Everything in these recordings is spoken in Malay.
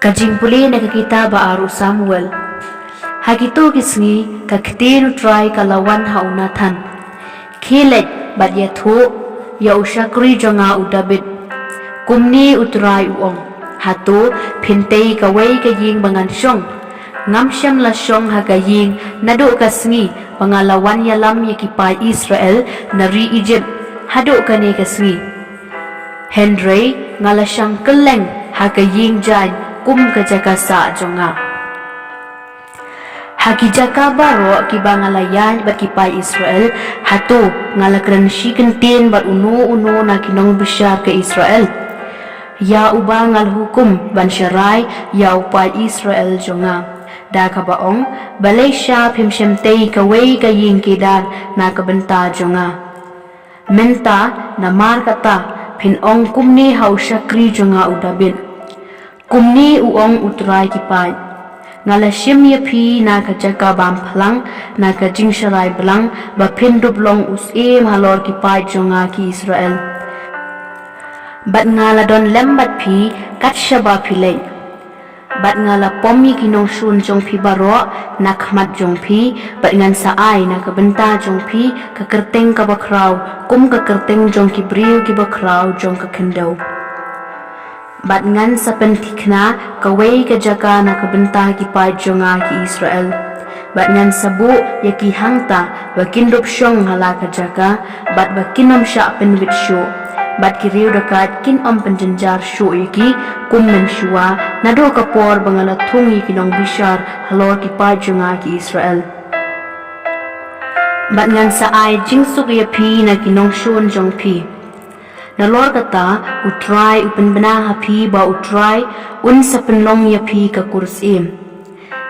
Kajing puli nakakita ba aru Samuel. Hagito kisngi kakitinu try kalawan haunatan. Kilet bat yathu ya usyakri jonga udabit. Kumni utray uong. Hatu pintay kaway kaying bangan syong. Ngamsyam la syong hagaying nado kasngi pangalawan yalam yakipay Israel nari Egypt. Hado kani kasngi. Henry ngalasyang keleng hagaying jan kum kajaka sa jonga. Hakijaka baro kibangalayan bat kipay Israel hatu ngalakran shikentin bat uno na kinong bisyar ke Israel. Ya uba ngal hukum ban syarai ya upay Israel jonga. Da kabaong balay siya pimsyemtay kaway kaying kidar na kabenta jonga. Menta na markata pinong kumni hausyakri jonga udabin. Kumni uong utray kipay. Ngalasyim yapi na kajaka bamplang na kajing syarai belang bapindublong usim halor kipay jonga ki Israel. Bat ngaladon lembat pi kat syaba pilay. Bat ngala pomi kinong sun jong pi baro na khmat jong pi bat ngan saay na kabenta jong pi kakerteng kabakraw kum kakerteng jong kibriw kibakraw jong kakendaw. Bat ngan sa pentikna kaway kajaka na kabenta kipay jonga ki Israel. Bat ngan sabu yaki hangta bakindup syong hala kajaka bat bakinom sya penwit syo. Bat kiriw dekat kin penjenjar syo yaki kummen syua nado kapor bangalatung yaki nong bisyar halor kipay jonga ki Israel. Bat ngan sa ay jingsuk yapi na kinong syun jong pi. Nalor kata utray upenbena hapi ba utray un sa penlong yapi ka kursim.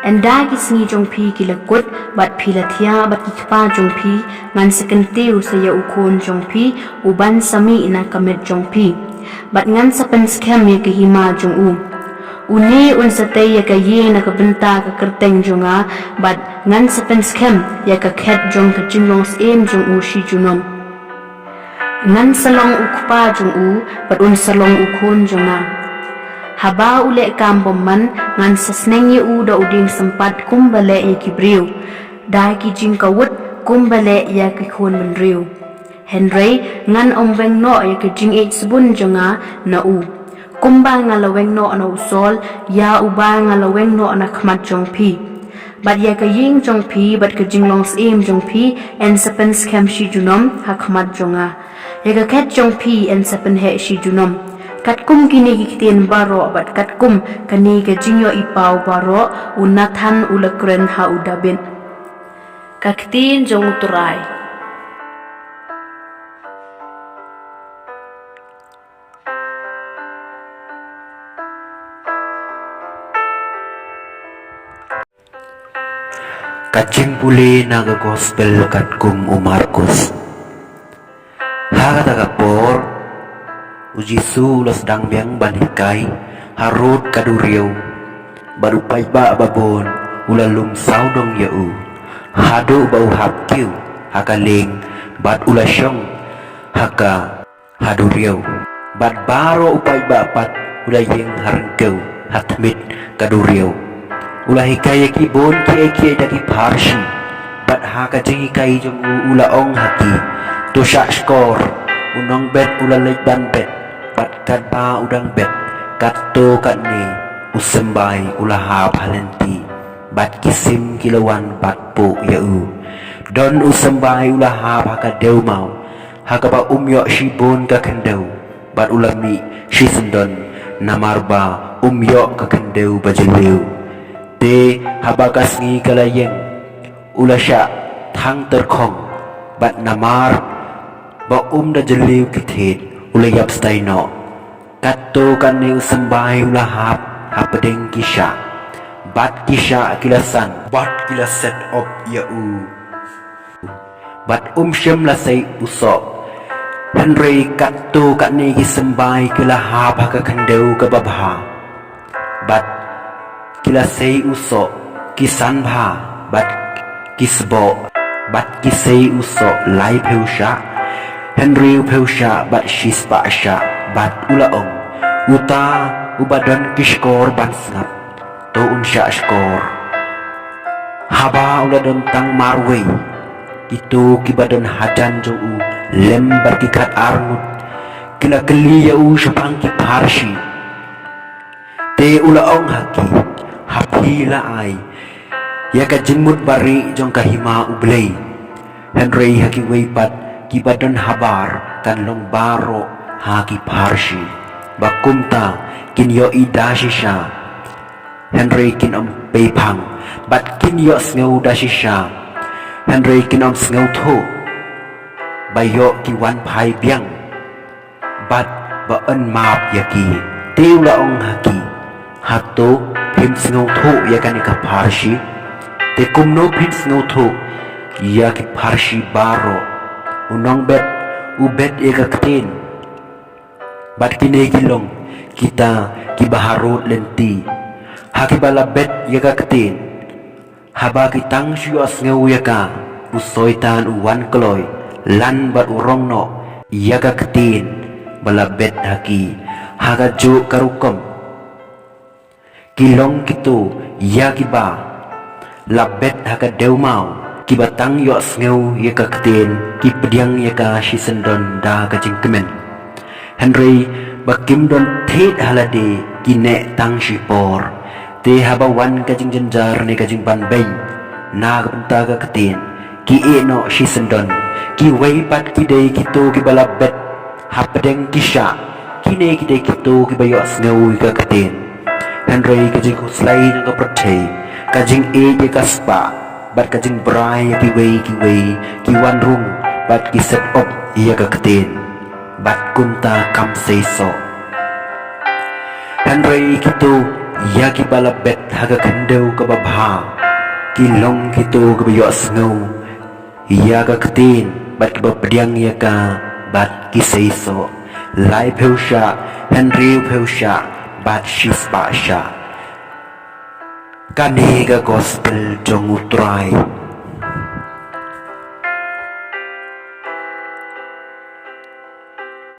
Enda kisngi jong pi kilakut bat pilatia bat kikpa jong pi ngan sekentiu saya ukon jong pi uban sami ina kamet jong pi. Bat ngan sa penskem ya kahima jong u. Uni un sa tay ya kaye na kabenta ka kerteng jonga bat ngan sa penskem ya kaket jong ka jinglong sim jong u shi junom. Ngan salong ukpa jong u bat un salong ukon jonga. Haba ule kamboman ngan sasneng ye u da uding sempat kumbale ye kibriw. Da ki jing kawut kumbale ye kikon menriw. Henry ngan ombeng no ye ki jing sebun jonga na u. Kumba ngalaweng no na usol ya uba ngalaweng no na khmat jong pi. Bat ye ka ying jong pi bat ka jinglong sim jong pi en sapen skem shi junom ha khmat jonga. Ye ka ket jong pi en sapen he shi junom. Kat kum kini kikitin baro bat kat kum kani ka jingyo ipaw baro unathan ulakren ha udabin. Kakitin jong uturay. Kacing puli naga gospel kat kum Markus. Haga tagapor uji su los dang biang banikai harut kaduriau baru pai ba babon ulalum saudong yau hado bau hapkiu hakaling bat ulasyong haka haduriau bat baro upai ba pat ulayeng harengkau hatmit kaduriau ulah hikaya ki bon ki daki parsi bat haka jengi kai jong ulaong haki tu syak skor unong bet ulalay ban bet bat kat ba udang bet kat to kat ni usembay ulahap halenti bat kisim kilawan bat po yau don usembay ulahap haka dew mau haka ba umyo shibon ka kendaw bat ulami shisendon namarba umyo ka kendaw bajelew de habakas ngi kalayeng ulasya thang terkong bat namar ba da jelew kithet ulayap staino katto kanne usembay ulahap hapadeng kisha bat kisha kilasan bat kilaset op yau bat syem lasay usok Henry katto kanne kisembay kilahap hakakandaw kababha bat kilasay usok kisanbha bat kisbo bat kisay usok lai peusha Henry peusha bat shispa asya bat ulaong uta ubadan kiskor ban snap to unsya skor haba uladon tang marwe itu kibadan hajan jo u lembar kikat arngut kila keli ya u syapang ki parshi te ulaong haki hapila ai ya ka jingmut bari jong kahima ublay Henry haki weipat kibadan habar kan long baro haki parshi bakumta kinyo idashisha Henry kinom pepang bat kinyo sngaw dashisha Henry kinom sngaw tho bayo kiwan pai biang bat baen map yaki teula ong haki hato pim sngaw tho yakani ka parshi te kumno pim sngaw tho yaki parshi baro unong bet ubet eka ketin bat kine kilong kita kibaharut lenti hakibala bet yaka ketin haba kitang syuas ngeu yaka usoitan uwan kloy lan bat urong no yaka ketin bala bet haki haga jo karukom kilong kitu yakiba labet haga deumau kibatang yos ngeu yaka ketin kipediang yaka shisendon da kajing kemen Henry bakim don thet halade kine tang shipor te habawan kajing jenjar ne kajing banbay na kapenta ka ketin ki eno shisendon ki weipat kidei kito ki balabet hapedeng kisha kine kidei kito ki bayos ngeu ka ketin Henry kajing kuslay ng kapratay kajing e kaspa bat kajing bray ki wei ki wanrung bat ki set up iya ka ketin bat kunta kam seiso Henry kito yaki balabet haga kendeu ka babha kilong kito ka bayos ngeu iya ka ketin bat ka babdiang yaka bat ki seiso lai peusha Henry peusha bat shispa sha kanega gospel jong utrai